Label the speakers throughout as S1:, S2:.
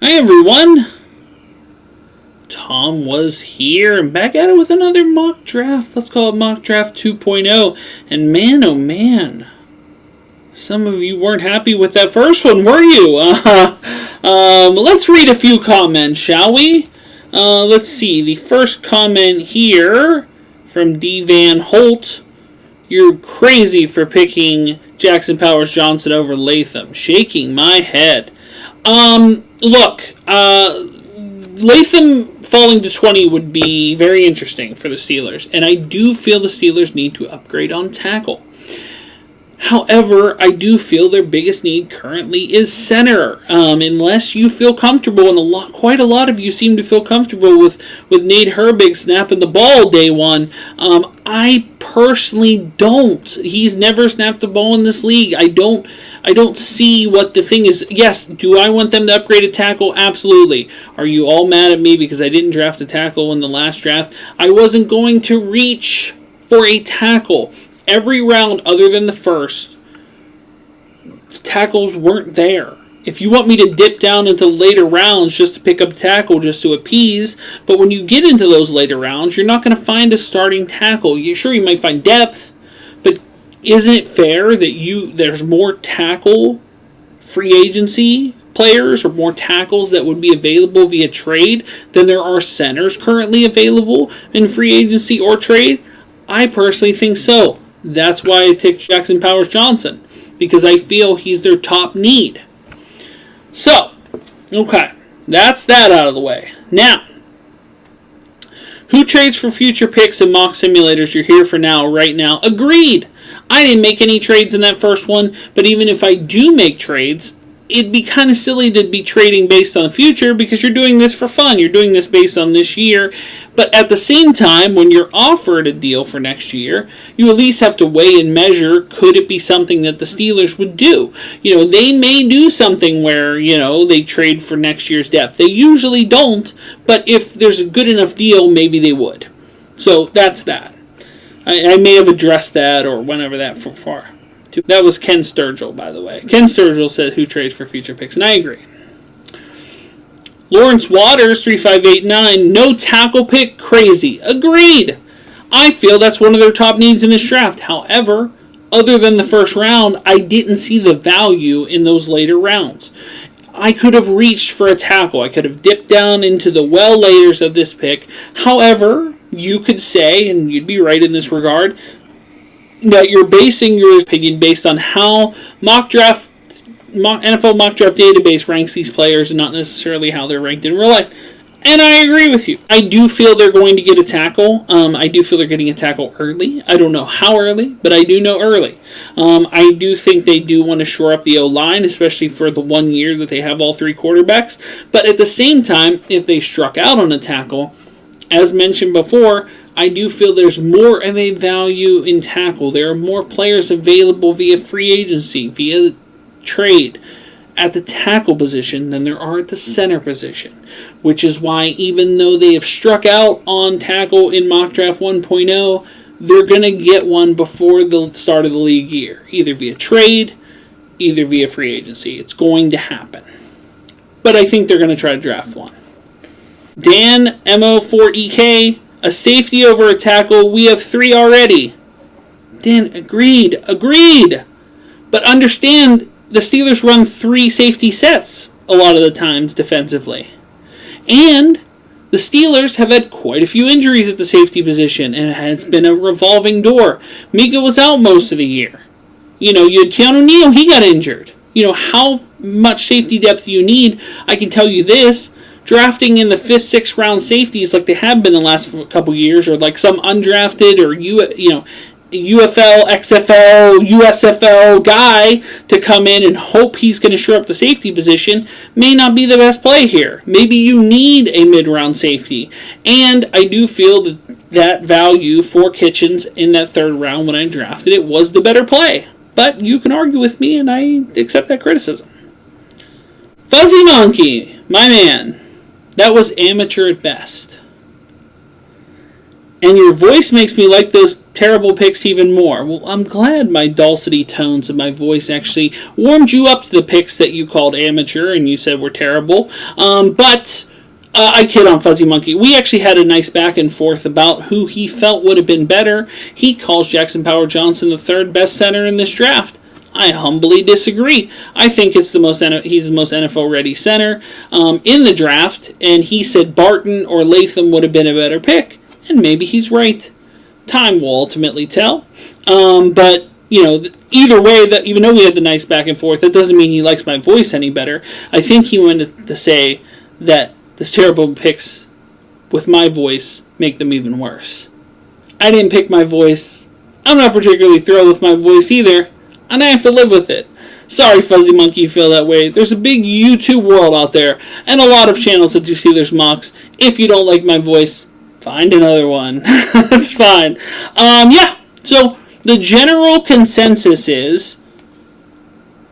S1: Hi everyone, Tom was here and back at it with another mock draft. Let's call it Mock Draft 2.0. And man, oh man, some of you weren't happy with that first one, were you? Let's read a few comments, shall we? Let's see, the first comment here from D. Van Holt. You're crazy for picking Jackson Powers Johnson over Latham. Shaking my head. Look, Latham falling to 20 would be very interesting for the Steelers, and I do feel the Steelers need to upgrade on tackle. However, I do feel their biggest need currently is center. Unless you feel comfortable, and quite a lot of you seem to feel comfortable with Nate Herbig snapping the ball day one. I personally don't. He's never snapped the ball in this league. I don't see what the thing is. Yes, do I want them to upgrade a tackle? Absolutely. Are you all mad at me because I didn't draft a tackle in the last draft? I wasn't going to reach for a tackle. Every round other than the first, tackles weren't there. If you want me to dip down into later rounds just to pick up a tackle just to appease, but when you get into those later rounds, you're not going to find a starting tackle. Sure, you might find depth, but isn't it fair that there's more tackle free agency players or more tackles that would be available via trade than there are centers currently available in free agency or trade? I personally think so. That's why I picked Jackson Powers Johnson, because I feel he's their top need. So, okay, that's that out of the way. Now, who trades for future picks and mock simulators? You're here for now, right now. Agreed. I didn't make any trades in that first one, but even if I do make trades, it'd be kind of silly to be trading based on the future because you're doing this for fun. You're doing this based on this year. But at the same time, when you're offered a deal for next year, you at least have to weigh and measure, could it be something that the Steelers would do? They may do something where, they trade for next year's depth. They usually don't, but if there's a good enough deal, maybe they would. So that's that. I may have addressed that or went over that from far. That was Ken Sturgill, by the way. Ken Sturgill said who trades for future picks, and I agree. Lawrence Waters, 3589, no tackle pick, crazy. Agreed. I feel that's one of their top needs in this draft. However, other than the first round, I didn't see the value in those later rounds. I could have reached for a tackle. I could have dipped down into the well layers of this pick. However, you could say, and you'd be right in this regard, that you're basing your opinion based on how NFL mock draft database ranks these players and not necessarily how they're ranked in real life. And I agree with you. I do feel they're going to get a tackle. I do feel they're getting a tackle early. I don't know how early, but I do know early. I do think they do want to shore up the O-line, especially for the 1 year that they have all three quarterbacks. But at the same time, if they struck out on a tackle, as mentioned before, I do feel there's more of a value in tackle. There are more players available via free agency, via trade, at the tackle position than there are at the center position. Which is why, even though they have struck out on tackle in Mock Draft 1.0, they're going to get one before the start of the league year. Either via trade, either via free agency. It's going to happen. But I think they're going to try to draft one. Dan, MO4EK, a safety over a tackle. We have 3 already. Dan, agreed. But understand, the Steelers run 3 safety sets a lot of the times defensively. And the Steelers have had quite a few injuries at the safety position, and it's been a revolving door. Mika was out most of the year. You had Keanu Neal, he got injured. How much safety depth you need, I can tell you this. Drafting in the 5th, 6th round safeties like they have been the last couple years, or like some undrafted or UFL, XFL, USFL guy to come in and hope he's going to shore up the safety position may not be the best play here. Maybe you need a mid-round safety. And I do feel that value for Kitchens in that 3rd round when I drafted it was the better play. But you can argue with me, and I accept that criticism. Fuzzy Monkey, my man. That was amateur at best. And your voice makes me like those terrible picks even more. Well, I'm glad my dulcety tones and my voice actually warmed you up to the picks that you called amateur and you said were terrible. But I kid on Fuzzy Monkey. We actually had a nice back and forth about who he felt would have been better. He calls Jackson Power Johnson the third best center in this draft. I humbly disagree. I think he's the most NFL-ready center in the draft, and he said Barton or Latham would have been a better pick, and maybe he's right. Time will ultimately tell. But, either way, that even though we had the nice back and forth, that doesn't mean he likes my voice any better. I think he wanted to say that the terrible picks with my voice make them even worse. I didn't pick my voice. I'm not particularly thrilled with my voice either, and I have to live with it. Sorry, Fuzzy Monkey, you feel that way. There's a big YouTube world out there, and a lot of channels that do Steelers mocks. If you don't like my voice, find another one. That's fine. So the general consensus is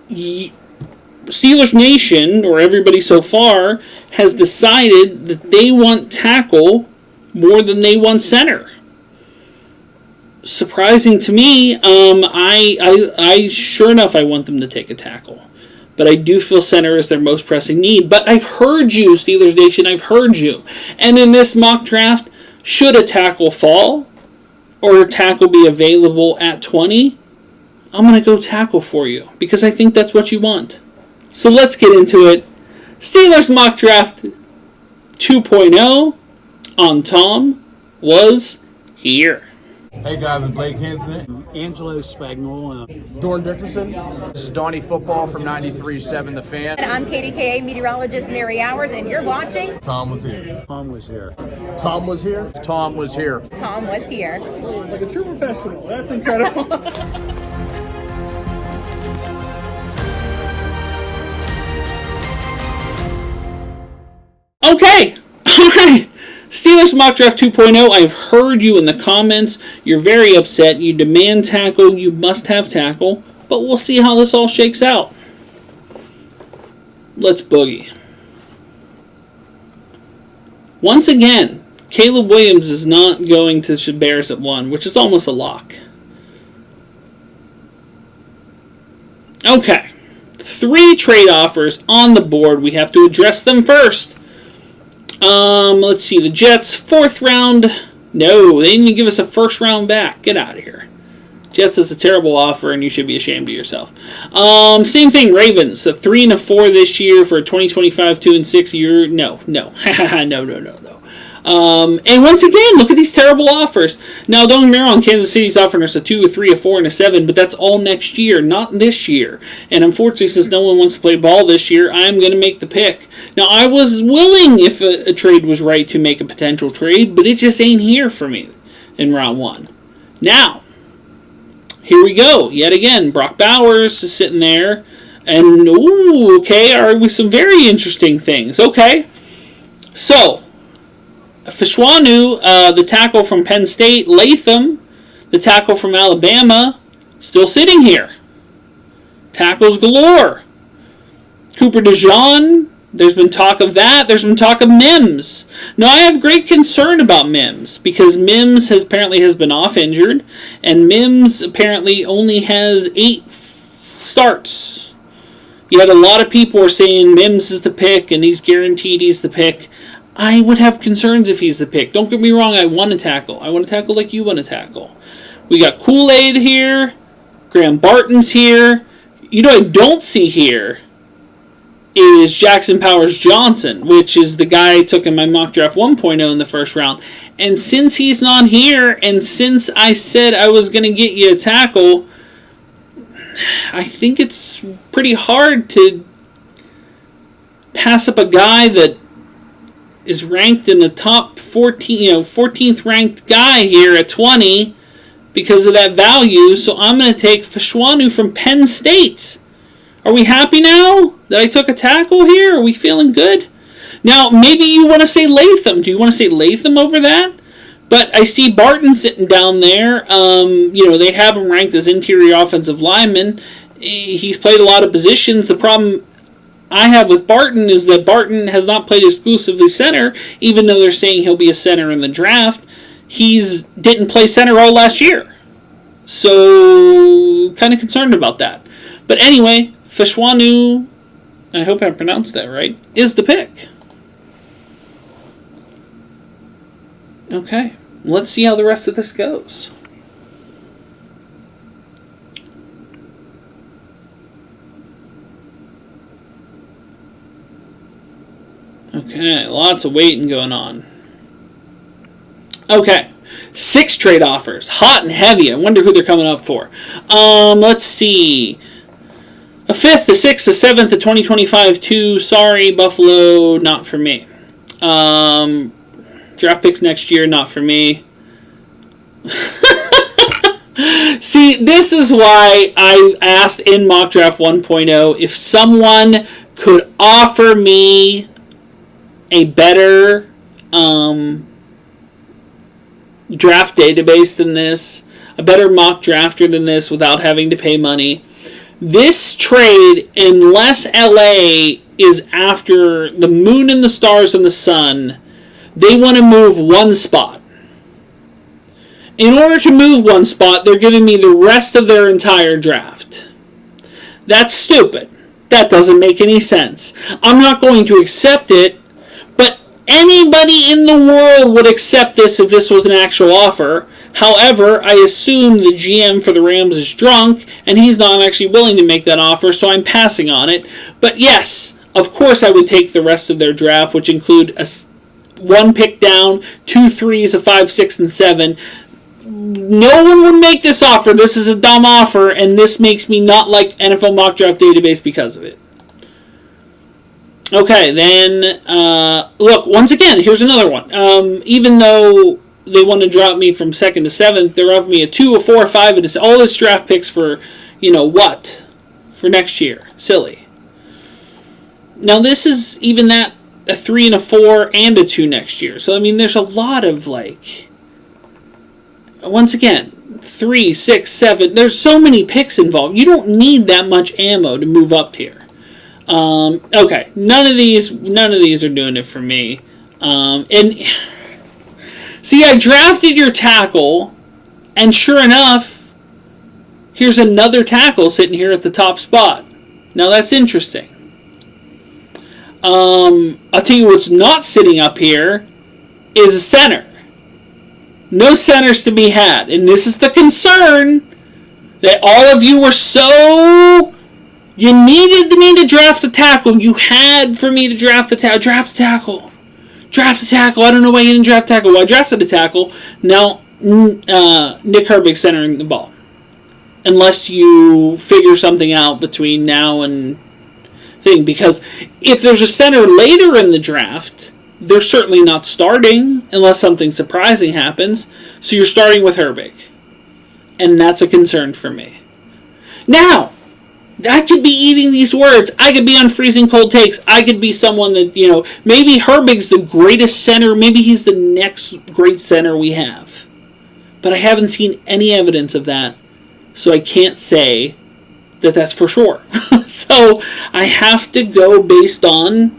S1: Steelers Nation, or everybody so far, has decided that they want tackle more than they want center. Surprising to me, I sure enough I want them to take a tackle. But I do feel center is their most pressing need. But I've heard you, Steelers Nation, I've heard you. And in this mock draft, should a tackle fall, or a tackle be available at 20, I'm going to go tackle for you, because I think that's what you want. So let's get into it. Steelers mock draft 2.0 on Tom was here.
S2: Hey guys, it's Blake Henson.
S3: Angelo Spagnolo.
S2: Dorn Dickerson.
S4: This is Donnie Football from 93.7 The Fan.
S5: And I'm KDKA meteorologist Mary Hours, and you're watching
S2: Tom was here.
S3: Tom was here.
S2: Tom was here.
S4: Tom was here.
S5: Tom Was Here.
S1: Like a true professional. That's incredible. Okay. All right. Steelers Mock Draft 2.0, I've heard you in the comments. You're very upset. You demand tackle. You must have tackle. But we'll see how this all shakes out. Let's boogie. Once again, Caleb Williams is not going to the Bears at 1, which is almost a lock. Okay. 3 trade offers on the board. We have to address them first. Let's see. The Jets, 4th round. No, they didn't even give us a 1st round back. Get out of here. Jets is a terrible offer, and you should be ashamed of yourself. Same thing, Ravens. A 3 and a 4 this year for a 2025 2 and 6 year. No. no. And once again, look at these terrible offers. Now, don't get me wrong, Kansas City's offering us a 2, a 3, a 4, and a 7, but that's all next year, not this year. And unfortunately, since no one wants to play ball this year, I'm going to make the pick. Now, I was willing, if a trade was right, to make a potential trade, but it just ain't here for me in round 1. Now, here we go. Yet again, Brock Bowers is sitting there. And, ooh, okay, are we some very interesting things. Okay, so Fashanu, the tackle from Penn State, Latham, the tackle from Alabama, still sitting here. Tackles galore. Cooper DeJean, there's been talk of that. There's been talk of Mims. Now, I have great concern about Mims, because Mims has been off injured, and Mims apparently only has 8 starts. Yet a lot of people are saying Mims is the pick, and he's guaranteed he's the pick. I would have concerns if he's the pick. Don't get me wrong, I want to tackle. I want to tackle like you want to tackle. We got Kool-Aid here. Graham Barton's here. You know what I don't see here is Jackson Powers Johnson, which is the guy I took in my mock draft 1.0 in the 1st round. And since he's not here, and since I said I was going to get you a tackle, I think it's pretty hard to pass up a guy that is ranked in the top 14th ranked guy here at 20 because of that value. So I'm going to take Fashanu from Penn State. Are we happy now that I took a tackle here? Are we feeling good? Now, maybe you want to say Latham. Do you want to say Latham over that? But I see Barton sitting down there. They have him ranked as interior offensive lineman. He's played a lot of positions. The problem I have with Barton is that Barton has not played exclusively center, even though they're saying he'll be a center in the draft. He's didn't play center all last year. So, kind of concerned about that. But anyway, Fishwanu, I hope I pronounced that right, is the pick. Okay, let's see how the rest of this goes. Okay, lots of waiting going on. Okay, 6 trade offers. Hot and heavy. I wonder who they're coming up for. Let's see. A 5th, a 6th, a 7th, a 2025 2. Sorry, Buffalo, not for me. Draft picks next year, not for me. See, this is why I asked in Mock Draft 1.0 if someone could offer me a better draft database than this, a better mock drafter than this without having to pay money. This trade, unless LA is after the moon and the stars and the sun, they want to move 1 spot. In order to move 1 spot, they're giving me the rest of their entire draft. That's stupid. That doesn't make any sense. I'm not going to accept it, but anybody in the world would accept this if this was an actual offer. However, I assume the GM for the Rams is drunk, and he's not actually willing to make that offer, so I'm passing on it. But yes, of course I would take the rest of their draft, which include 1 pick down, 2 threes, a 5, 6, and 7. No one would make this offer. This is a dumb offer, and this makes me not like NFL Mock Draft Database because of it. Okay, then, look, once again, here's another one. Even though they want to drop me from 2nd to 7th, they're offering me a 2, a 4, a 5, and it's all this draft picks for, what? For next year. Silly. Now, this is even that, a 3 and a 4 and a 2 next year. So, I mean, there's a lot of, once again, 3, 6, 7. There's so many picks involved. You don't need that much ammo to move up here. Okay, none of these are doing it for me. And see, I drafted your tackle, and sure enough, here's another tackle sitting here at the top spot. Now that's interesting. I'll tell you what's not sitting up here is a center. No centers to be had, and this is the concern that all of you were so. You needed me to draft the tackle. You had for me to draft the tackle. Draft the tackle. Draft the tackle. I don't know why you didn't draft tackle. Well, I drafted a tackle. Now, Nick Herbig's centering the ball. Unless you figure something out between now and thing. Because if there's a center later in the draft, they're certainly not starting unless something surprising happens. So you're starting with Herbig. And that's a concern for me. Now, I could be eating these words. I could be on freezing cold takes. I could be someone that, maybe Herbig's the greatest center. Maybe he's the next great center we have. But I haven't seen any evidence of that. So I can't say that that's for sure. So I have to go based on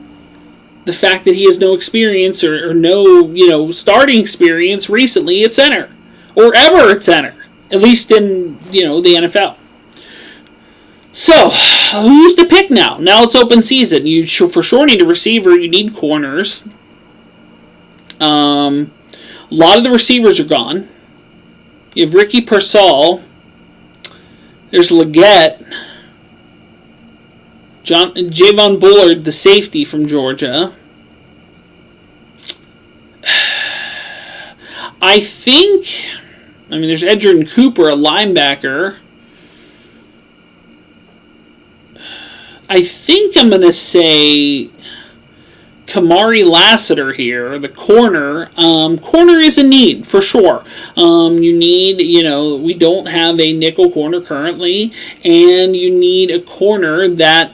S1: the fact that he has no experience or no, starting experience recently at center. Or ever at center. At least in, the NFL. So, who's the pick now? Now it's open season. You for sure need a receiver. You need corners. A lot of the receivers are gone. You have Ricky Pearsall. There's Leggett. Javon Bullard, the safety from Georgia. There's Edgerrin Cooper, a linebacker. I think I'm going to say Kamari Lassiter here, the corner. Corner is a need, for sure. You need, we don't have a nickel corner currently, and you need a corner that,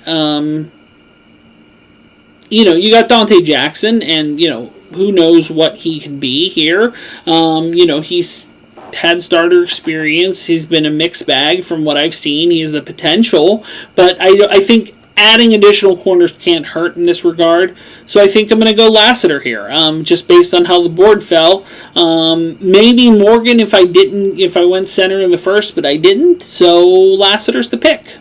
S1: you got Dante Jackson, and, who knows what he can be here. He's had starter experience. He's been a mixed bag from what I've seen. He has the potential, but I think adding additional corners can't hurt in this regard. So I think I'm going to go Lassiter here, just based on how the board fell. Maybe Morgan if I went center in the first, but I didn't. So Lassiter's the pick.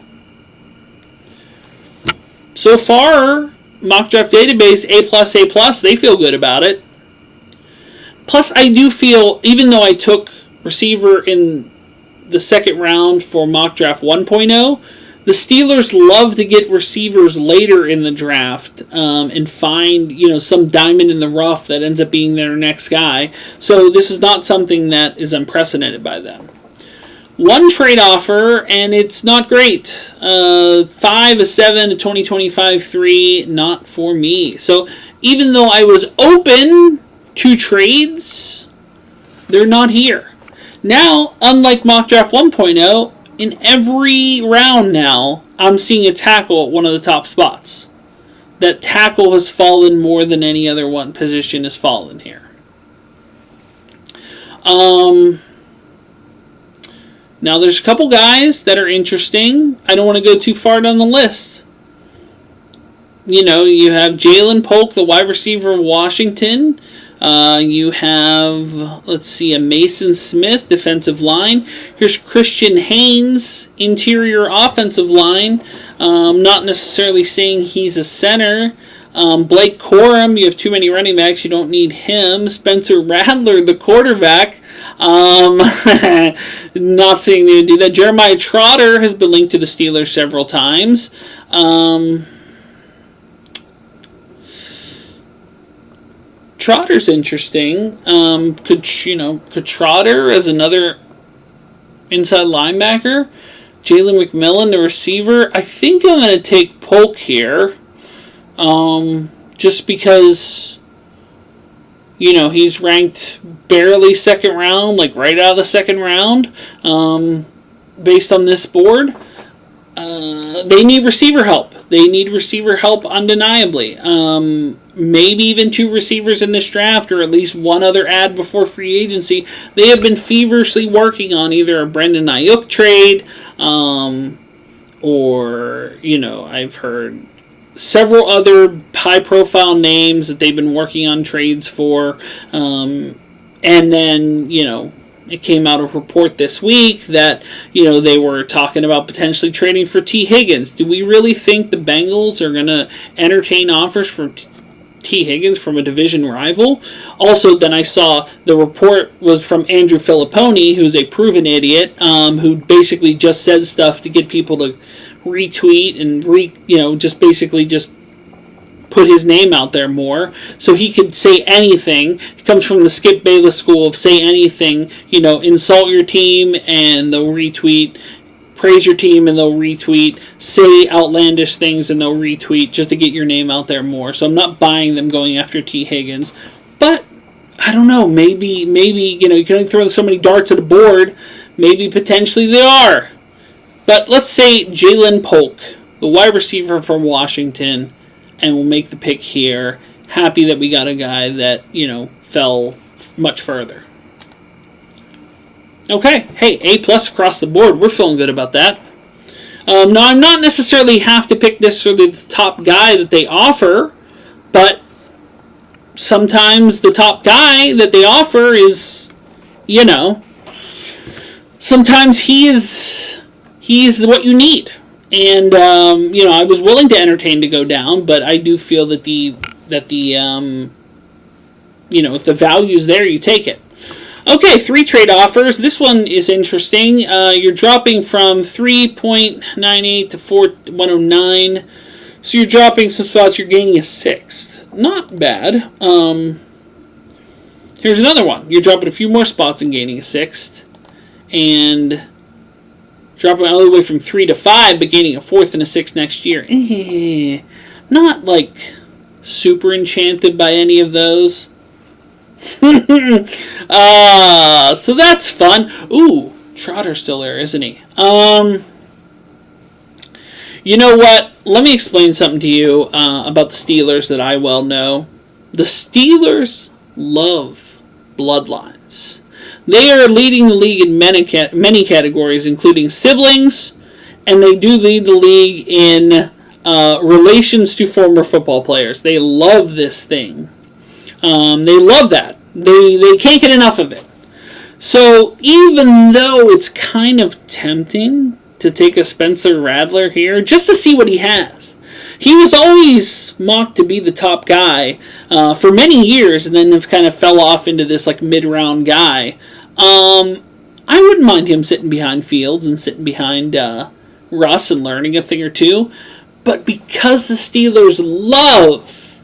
S1: So far, mock draft database A+, they feel good about it. Plus, I do feel, even though I took receiver in the second round for mock draft 1.0, the Steelers love to get receivers later in the draft and find, some diamond in the rough that ends up being their next guy. So this is not something that is unprecedented by them. One trade offer, and it's not great. 5, a 7, a 2025 3, not for me. So even though I was open to trades, they're not here. Now, unlike mock draft 1.0, in every round now, I'm seeing a tackle at one of the top spots. That tackle has fallen more than any other one position has fallen here. Now, there's a couple guys that are interesting. I don't want to go too far down the list. You have Jalen Polk, the wide receiver of Washington. You have, a Mason Smith, defensive line. Here's Christian Haynes, interior offensive line. Not necessarily saying he's a center. Blake Corum, you have too many running backs, you don't need him. Spencer Rattler, the quarterback. Not seeing them do that. Jeremiah Trotter has been linked to the Steelers several times. Trotter's interesting. Could Trotter as another inside linebacker? Jalen McMillan, the receiver. I think I'm going to take Polk here. Just because, he's ranked barely second round, like right out of the second round, based on this board. They need receiver help. They need receiver help undeniably. Maybe even 2 receivers in this draft, or at least one other ad before free agency. They have been feverishly working on either a Brendan Ayuk trade, or, I've heard several other high-profile names that they've been working on trades for. And then, it came out a report this week that, they were talking about potentially trading for T. Higgins. Do we really think the Bengals are going to entertain offers for T. Higgins from a division rival? Also, then I saw the report was from Andrew Filipponi, who's a proven idiot, who basically just says stuff to get people to retweet and just put his name out there more, so he could say anything. He comes from the Skip Bayless school of say anything, insult your team and they'll retweet, praise your team and they'll retweet, say outlandish things and they'll retweet just to get your name out there more. So I'm not buying them going after T. Higgins, but I don't know, maybe you can only throw so many darts at a board, maybe potentially they are. But let's say Jalen Polk, the wide receiver from Washington, and we'll make the pick here. Happy that we got a guy that, fell much further. Okay, hey, A+ across the board. We're feeling good about that. Now, I'm not necessarily have to pick necessarily the top guy that they offer, but sometimes the top guy that they offer is, sometimes he's what you need. And, I was willing to entertain to go down, but I do feel that if the value's there, you take it. Okay, 3 trade offers. This one is interesting. You're dropping from 3.98 to 109. So you're dropping some spots, you're gaining a 6th. Not bad. Here's another one. You're dropping a few more spots and gaining a 6th. And dropping all the way from 3 to 5, but gaining a 4th and a 6th next year. Not like super enchanted by any of those. So that's fun. Ooh, Trotter's still there, isn't he? You know what? Let me explain something to you about the Steelers that I well know. The Steelers love bloodlines. They are leading the league in many categories, including siblings, and they do lead the league in relations to former football players. They love this thing. They love that. They can't get enough of it. So even though it's kind of tempting to take a Spencer Rattler here, just to see what he has. He was always mocked to be the top guy for many years, and then kind of fell off into this like mid-round guy. I wouldn't mind him sitting behind Fields and sitting behind Russ and learning a thing or two. But because the Steelers love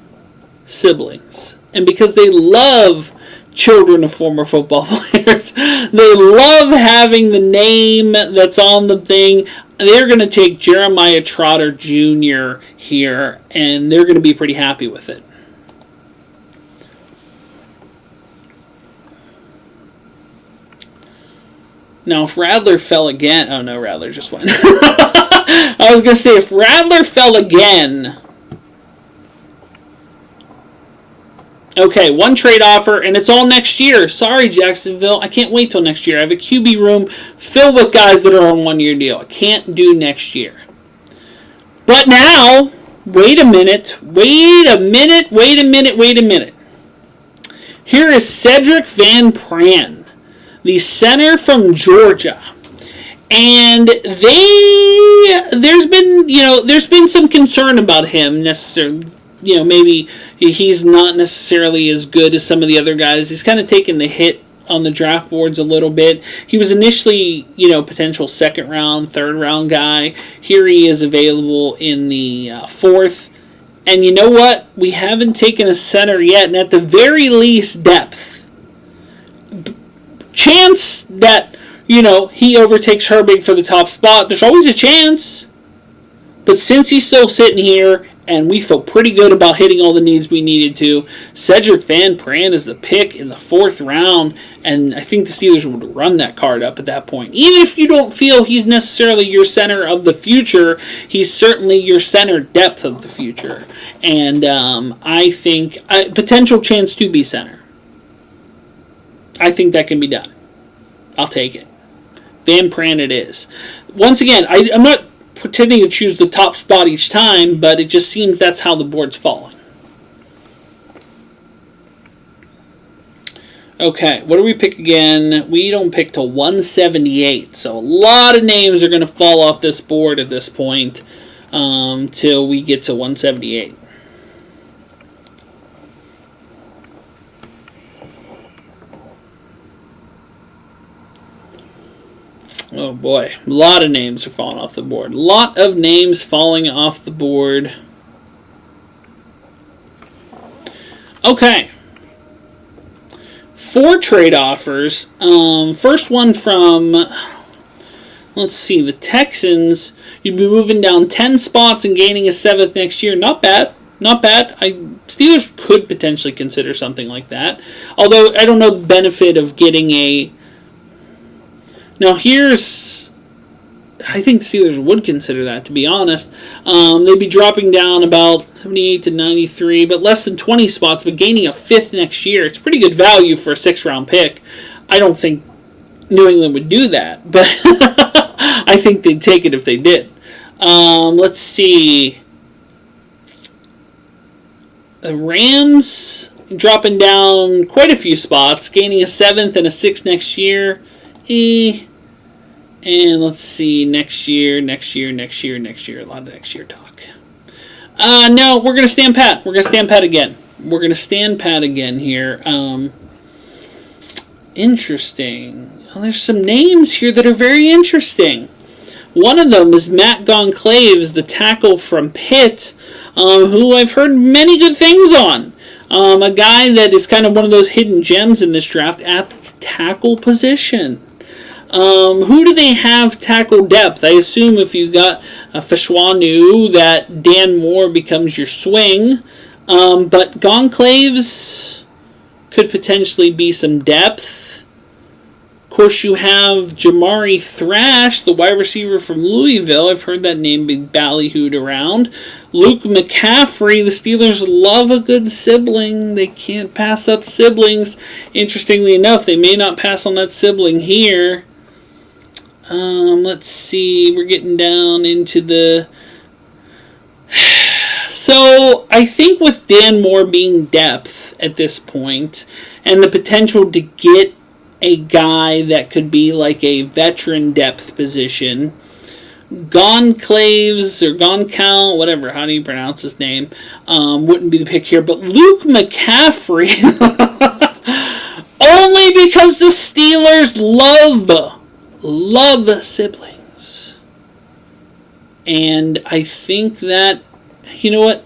S1: siblings, and because they love children of former football players, they love having the name that's on the thing, they're going to take Jeremiah Trotter Jr. here, and they're going to be pretty happy with it. Now, if Rattler fell again... Oh, no, Rattler just went. I was going to say, if Rattler fell again... Okay, one trade offer, and it's all next year. Sorry, Jacksonville. I can't wait till next year. I have a QB room filled with guys that are on one-year deal. I can't do next year. But now, wait a minute. Here is Cedric Van Pran, the center from Georgia. And there's been some concern about him necessarily. Maybe he's not necessarily as good as some of the other guys. He's kind of taken the hit on the draft boards a little bit. He was initially, potential second round, third round guy. Here he is available in the fourth. And you know what? We haven't taken a center yet, and at the very least, depth. Chance that, he overtakes Herbig for the top spot. There's always a chance. But since he's still sitting here, and we feel pretty good about hitting all the needs we needed to, Cedric Van Pran is the pick in the fourth round, and I think the Steelers would run that card up at that point. Even if you don't feel he's necessarily your center of the future, he's certainly your center depth of the future. And I think potential chance to be center. I think that can be done. I'll take it. Van Pran it is. Once again, I'm not pretending to choose the top spot each time, but it just seems that's how the board's falling. Okay, what do we pick again? We don't pick till 178, so a lot of names are going to fall off this board at this point till we get to 178. Oh boy, a lot of names are falling off the board. A lot of names falling off the board. Okay. 4 trade offers. First one from, let's see, the Texans. You'd be moving down 10 spots and gaining a 7th next year. Not bad. Not bad. Steelers could potentially consider something like that. Although I don't know the benefit of getting a... Now here's, I think the Steelers would consider that, to be honest. They'd be dropping down about 78 to 93, but less than 20 spots, but gaining a 5th next year. It's pretty good value for a 6th-round pick. I don't think New England would do that, but I think they'd take it if they did. Let's see. The Rams dropping down quite a few spots, gaining a 7th and a 6th next year. And let's see, next year. A lot of next year talk. No, we're going to stand pat. We're going to stand pat again here. Interesting. Well, there's some names here that are very interesting. One of them is Matt Goncalves, the tackle from Pitt, who I've heard many good things on. A guy that is kind of one of those hidden gems in this draft at the tackle position. Who do they have tackle depth? I assume if you got Feshwanu, that Dan Moore becomes your swing. But Goncalves could potentially be some depth. Of course, you have Jamari Thrash, the wide receiver from Louisville. I've heard that name be ballyhooed around. Luke McCaffrey, the Steelers love a good sibling. They can't pass up siblings. Interestingly enough, they may not pass on that sibling here. Let's see. We're getting down into the... So I think with Dan Moore being depth at this point, and the potential to get a guy that could be like a veteran depth position, Goncalves or Goncal, whatever, how do you pronounce his name, wouldn't be the pick here. But Luke McCaffrey, only because the Steelers love siblings. And I think that, you know what,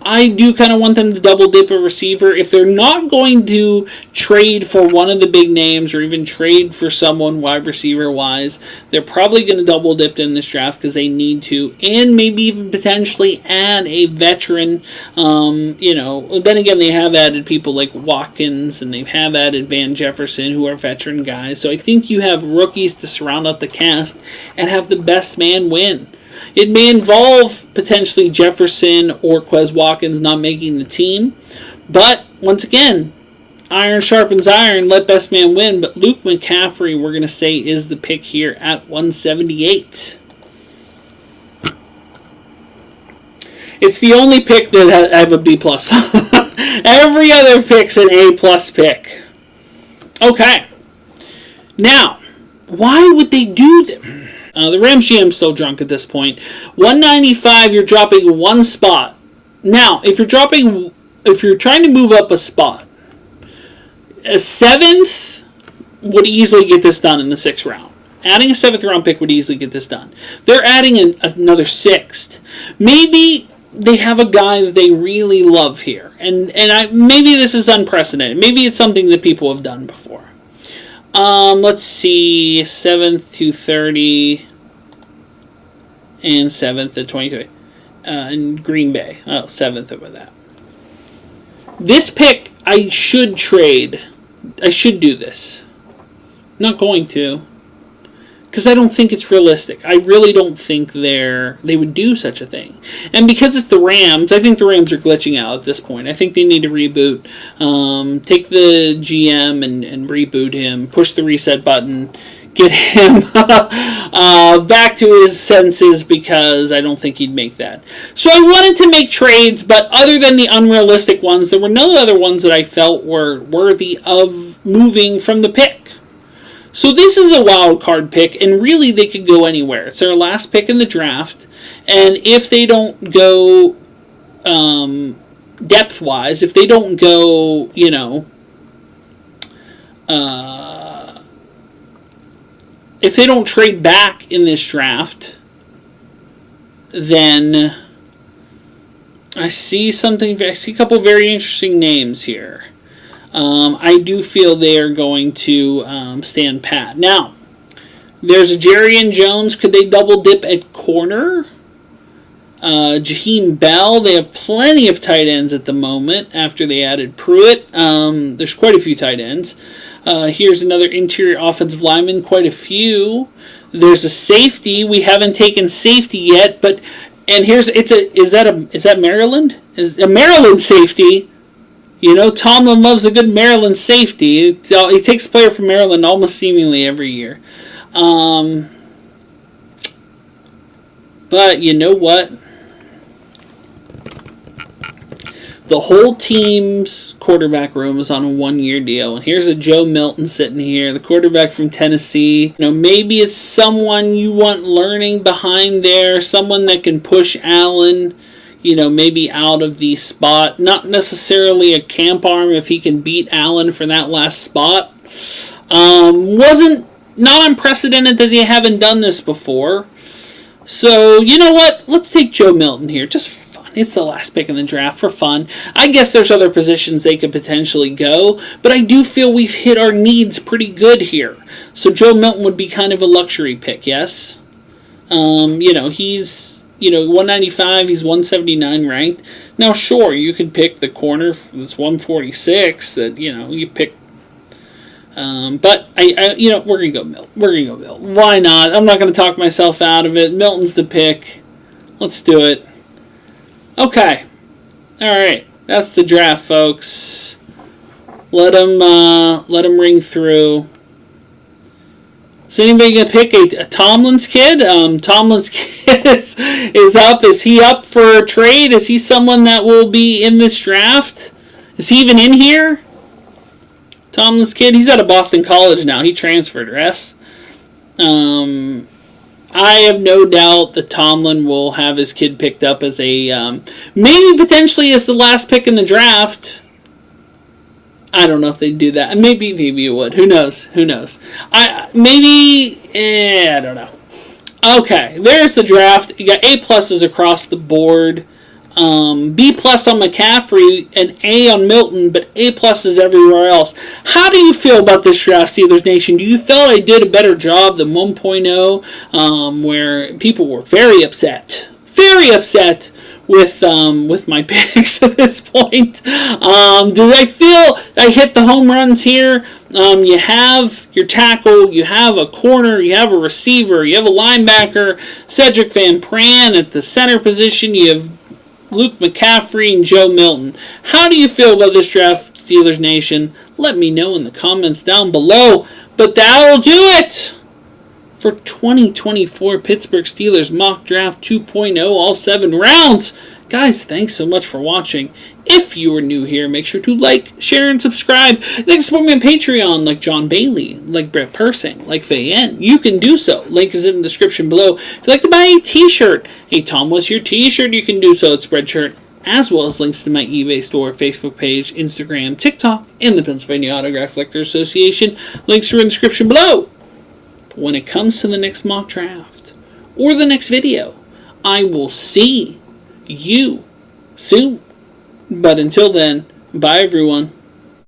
S1: I do kind of want them to double dip a receiver. If they're not going to trade for one of the big names or even trade for someone wide receiver wise, they're probably going to double dip in this draft because they need to, and maybe even potentially add a veteran. Then again, they have added people like Watkins and they have added Van Jefferson, who are veteran guys. So I think you have rookies to surround out the cast and have the best man win. It may involve potentially Jefferson or Quez Watkins not making the team. But, once again, iron sharpens iron, let best man win. But Luke McCaffrey, we're going to say, is the pick here at 178. It's the only pick that I have a B+. Every other pick's an A+ pick. Okay. Now, why would they do that? The Rams GM's still drunk at this point. 195, you're dropping one spot. Now, if you're trying to move up a spot, a 7th would easily get this done in the 6th round. Adding a 7th round pick would easily get this done. They're adding another 6th. Maybe they have a guy that they really love here. And maybe this is unprecedented. Maybe it's something that people have done before. Let's see, 7th to 30, and 7th to 23, in Green Bay. Oh, 7th over that. This pick, I should trade. I should do this. I'm not going to, because I don't think it's realistic. I really don't think they would do such a thing. And because it's the Rams, I think the Rams are glitching out at this point. I think they need to reboot. Take the GM and reboot him. Push the reset button. Get him back to his senses, because I don't think he'd make that. So I wanted to make trades, but other than the unrealistic ones, there were no other ones that I felt were worthy of moving from the pick. So this is a wild card pick, and really they could go anywhere. It's their last pick in the draft, and if they don't go depth-wise, if they don't go, if they don't trade back in this draft, then I see a couple very interesting names here. I do feel they are going to stand pat. Now, there's a Jerry Jones. Could they double dip at corner? Jaheim Bell. They have plenty of tight ends at the moment after they added Pruitt. There's quite a few tight ends. Here's another interior offensive lineman. Quite a few. There's a safety. We haven't taken safety yet, and is that Maryland? Is a Maryland safety? Tomlin loves a good Maryland safety. He takes a player from Maryland almost seemingly every year. But you know what? The whole team's quarterback room is on a 1-year deal. And here's a Joe Milton sitting here, the quarterback from Tennessee. Maybe it's someone you want learning behind there, someone that can push Allen, maybe out of the spot. Not necessarily a camp arm if he can beat Allen for that last spot. Not unprecedented that they haven't done this before. So, you know what? Let's take Joe Milton here, just for fun. It's the last pick in the draft, for fun. I guess there's other positions they could potentially go, but I do feel we've hit our needs pretty good here. So Joe Milton would be kind of a luxury pick, yes? He's 195, he's 179 ranked. Now, sure, you could pick the corner that's 146 that, you pick. But we're gonna go Milton. We're gonna go Milton. Why not? I'm not gonna talk myself out of it. Milton's the pick. Let's do it. Okay. All right. That's the draft, folks. Let them ring through. Is anybody going to pick a Tomlin's kid? Tomlin's kid is up. Is he up for a trade? Is he someone that will be in this draft? Is he even in here? Tomlin's kid? He's out of Boston College now. He transferred, yes? I have no doubt that Tomlin will have his kid picked up as a, maybe potentially as the last pick in the draft. I don't know if they'd do that. Maybe it would. Who knows? I don't know. Okay, there's the draft. You got A+s across the board. B+ on McCaffrey and A on Milton, but A+ is everywhere else. How do you feel about this draft, Steelers Nation? Do you feel I did a better job than 1.0, where people were very upset with my picks at this point? Do I feel I hit the home runs here? You have your tackle, you have a corner, you have a receiver, you have a linebacker, Cedric Van Pran at the center position, you have Luke McCaffrey and Joe Milton. How do you feel about this draft, Steelers Nation? Let me know in the comments down below. But that'll do it for 2024 Pittsburgh Steelers Mock Draft 2.0, all 7 rounds. Guys, thanks so much for watching. If you are new here, make sure to like, share, and subscribe. You can support me on Patreon, like John Bailey, like Brett Persing, like Faye N. You can do so. Link is in the description below. If you'd like to buy a t-shirt, a Tomwashere t-shirt, you can do so at Spreadshirt, as well as links to my eBay store, Facebook page, Instagram, TikTok, and the Pennsylvania Autograph Collectors Association. Links are in the description below. But when it comes to the next mock draft, or the next video, I will see you soon. But until then, bye everyone.